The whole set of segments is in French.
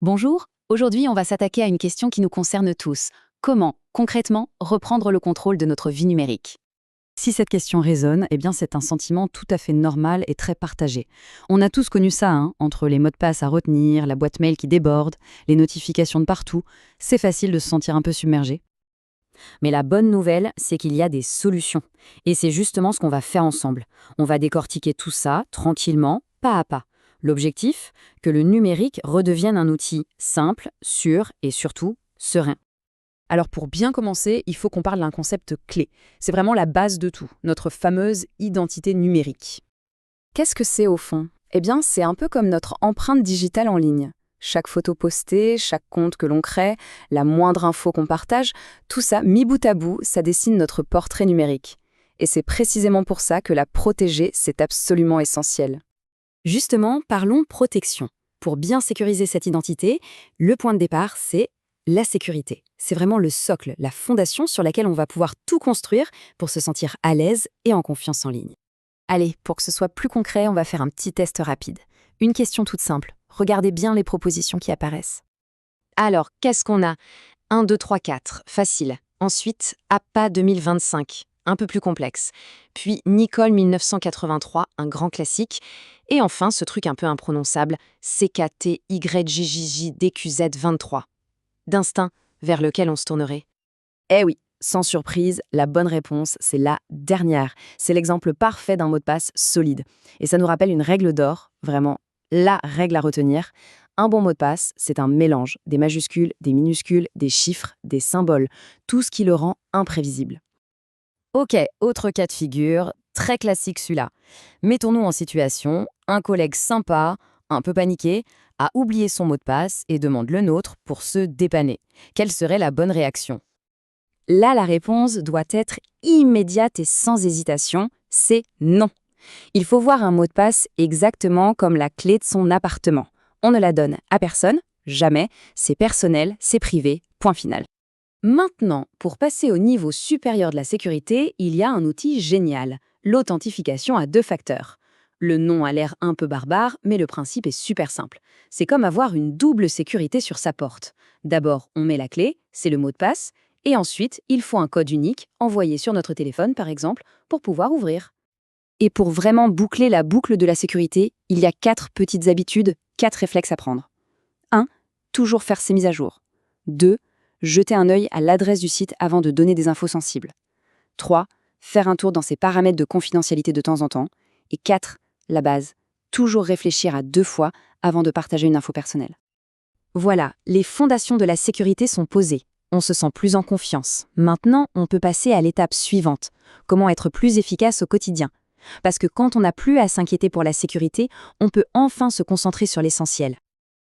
Bonjour, aujourd'hui on va s'attaquer à une question qui nous concerne tous. Comment, concrètement, reprendre le contrôle de notre vie numérique? Si cette question résonne, eh bien c'est un sentiment tout à fait normal et très partagé. On a tous connu ça, entre les mots de passe à retenir, la boîte mail qui déborde, les notifications de partout, c'est facile de se sentir un peu submergé. Mais la bonne nouvelle, c'est qu'il y a des solutions. Et c'est justement ce qu'on va faire ensemble. On va décortiquer tout ça, tranquillement, pas à pas. L'objectif, que le numérique redevienne un outil simple, sûr et surtout serein. Alors pour bien commencer, il faut qu'on parle d'un concept clé. C'est vraiment la base de tout, notre fameuse identité numérique. Qu'est-ce que c'est au fond? Eh bien, c'est un peu comme notre empreinte digitale en ligne. Chaque photo postée, chaque compte que l'on crée, la moindre info qu'on partage, tout ça, mis bout à bout, ça dessine notre portrait numérique. Et c'est précisément pour ça que la protéger, c'est absolument essentiel. Justement, parlons protection. Pour bien sécuriser cette identité, le point de départ, c'est la sécurité. C'est vraiment le socle, la fondation sur laquelle on va pouvoir tout construire pour se sentir à l'aise et en confiance en ligne. Allez, pour que ce soit plus concret, on va faire un petit test rapide. Une question toute simple. Regardez bien les propositions qui apparaissent. Alors, qu'est-ce qu'on a? 1, 2, 3, 4. Facile. Ensuite, APA 2025. Un peu plus complexe. Puis Nicole 1983, un grand classique. Et enfin, ce truc un peu imprononçable, CKTYJJJDQZ23. D'instinct, vers lequel on se tournerait. Eh oui, sans surprise, la bonne réponse, c'est la dernière. C'est l'exemple parfait d'un mot de passe solide. Et ça nous rappelle une règle d'or, vraiment la règle à retenir. Un bon mot de passe, c'est un mélange des majuscules, des minuscules, des chiffres, des symboles, tout ce qui le rend imprévisible. Ok, autre cas de figure, très classique celui-là. Mettons-nous en situation, un collègue sympa, un peu paniqué, a oublié son mot de passe et demande le nôtre pour se dépanner. Quelle serait la bonne réaction? Là, la réponse doit être immédiate et sans hésitation, c'est non. Il faut voir un mot de passe exactement comme la clé de son appartement. On ne la donne à personne, jamais, c'est personnel, c'est privé, point final. Maintenant, pour passer au niveau supérieur de la sécurité, il y a un outil génial, l'authentification à 2 facteurs. Le nom a l'air un peu barbare, mais le principe est super simple. C'est comme avoir une double sécurité sur sa porte. D'abord, on met la clé, c'est le mot de passe, et ensuite, il faut un code unique, envoyé sur notre téléphone par exemple, pour pouvoir ouvrir. Et pour vraiment boucler la boucle de la sécurité, il y a 4 petites habitudes, 4 réflexes à prendre. 1. Toujours faire ses mises à jour. 2. Jeter un œil à l'adresse du site avant de donner des infos sensibles. 3. Faire un tour dans ses paramètres de confidentialité de temps en temps. Et 4. La base. Toujours réfléchir à 2 fois avant de partager une info personnelle. Voilà, les fondations de la sécurité sont posées. On se sent plus en confiance. Maintenant, on peut passer à l'étape suivante. Comment être plus efficace au quotidien? Parce que quand on n'a plus à s'inquiéter pour la sécurité, on peut enfin se concentrer sur l'essentiel.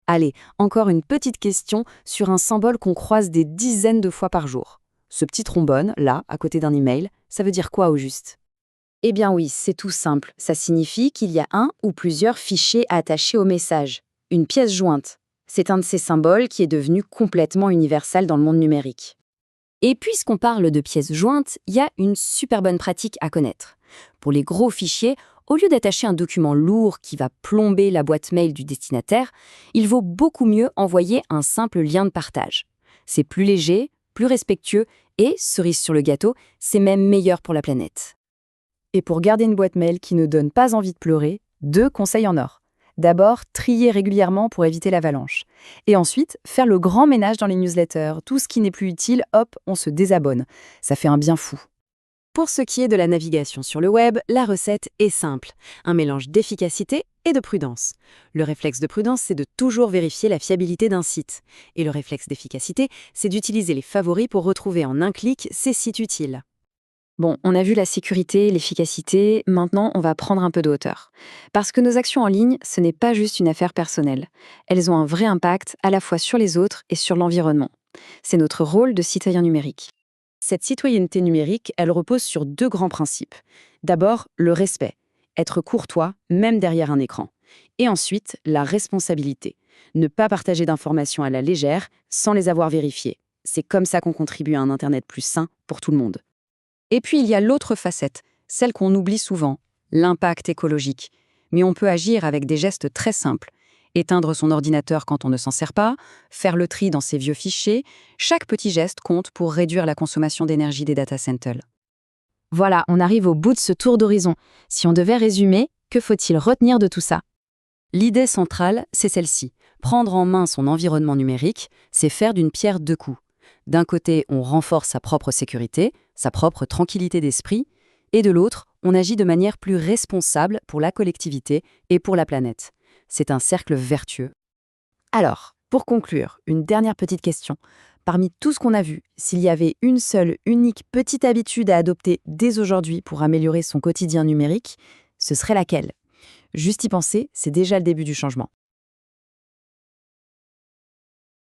Allez, encore une petite question sur un symbole qu'on croise des dizaines de fois par jour. Ce petit trombone, là, à côté d'un email, ça veut dire quoi au juste? Eh bien oui, c'est tout simple. Ça signifie qu'il y a un ou plusieurs fichiers attachés au message. Une pièce jointe. C'est un de ces symboles qui est devenu complètement universel dans le monde numérique. Et puisqu'on parle de pièces jointes, il y a une super bonne pratique à connaître. Pour les gros fichiers, au lieu d'attacher un document lourd qui va plomber la boîte mail du destinataire, il vaut beaucoup mieux envoyer un simple lien de partage. C'est plus léger, plus respectueux et, cerise sur le gâteau, c'est même meilleur pour la planète. Et pour garder une boîte mail qui ne donne pas envie de pleurer, 2 conseils en or. D'abord, trier régulièrement pour éviter l'avalanche. Et ensuite, faire le grand ménage dans les newsletters. Tout ce qui n'est plus utile, hop, on se désabonne. Ça fait un bien fou. Pour ce qui est de la navigation sur le web, la recette est simple. Un mélange d'efficacité et de prudence. Le réflexe de prudence, c'est de toujours vérifier la fiabilité d'un site. Et le réflexe d'efficacité, c'est d'utiliser les favoris pour retrouver en un clic ces sites utiles. Bon, on a vu la sécurité, l'efficacité, maintenant on va prendre un peu de hauteur. Parce que nos actions en ligne, ce n'est pas juste une affaire personnelle. Elles ont un vrai impact à la fois sur les autres et sur l'environnement. C'est notre rôle de citoyen numérique. Cette citoyenneté numérique, elle repose sur 2 grands principes. D'abord, le respect, être courtois, même derrière un écran. Et ensuite, la responsabilité, ne pas partager d'informations à la légère sans les avoir vérifiées. C'est comme ça qu'on contribue à un Internet plus sain pour tout le monde. Et puis il y a l'autre facette, celle qu'on oublie souvent, l'impact écologique. Mais on peut agir avec des gestes très simples. éteindre son ordinateur quand on ne s'en sert pas, faire le tri dans ses vieux fichiers, chaque petit geste compte pour réduire la consommation d'énergie des data centers. Voilà, on arrive au bout de ce tour d'horizon. Si on devait résumer, que faut-il retenir de tout ça? L'idée centrale, c'est celle-ci. Prendre en main son environnement numérique, c'est faire d'une pierre deux coups. D'un côté, on renforce sa propre sécurité, sa propre tranquillité d'esprit, et de l'autre, on agit de manière plus responsable pour la collectivité et pour la planète. C'est un cercle vertueux. Alors, pour conclure, une dernière petite question. Parmi tout ce qu'on a vu, s'il y avait une seule, unique petite habitude à adopter dès aujourd'hui pour améliorer son quotidien numérique, ce serait laquelle? Juste y penser, c'est déjà le début du changement.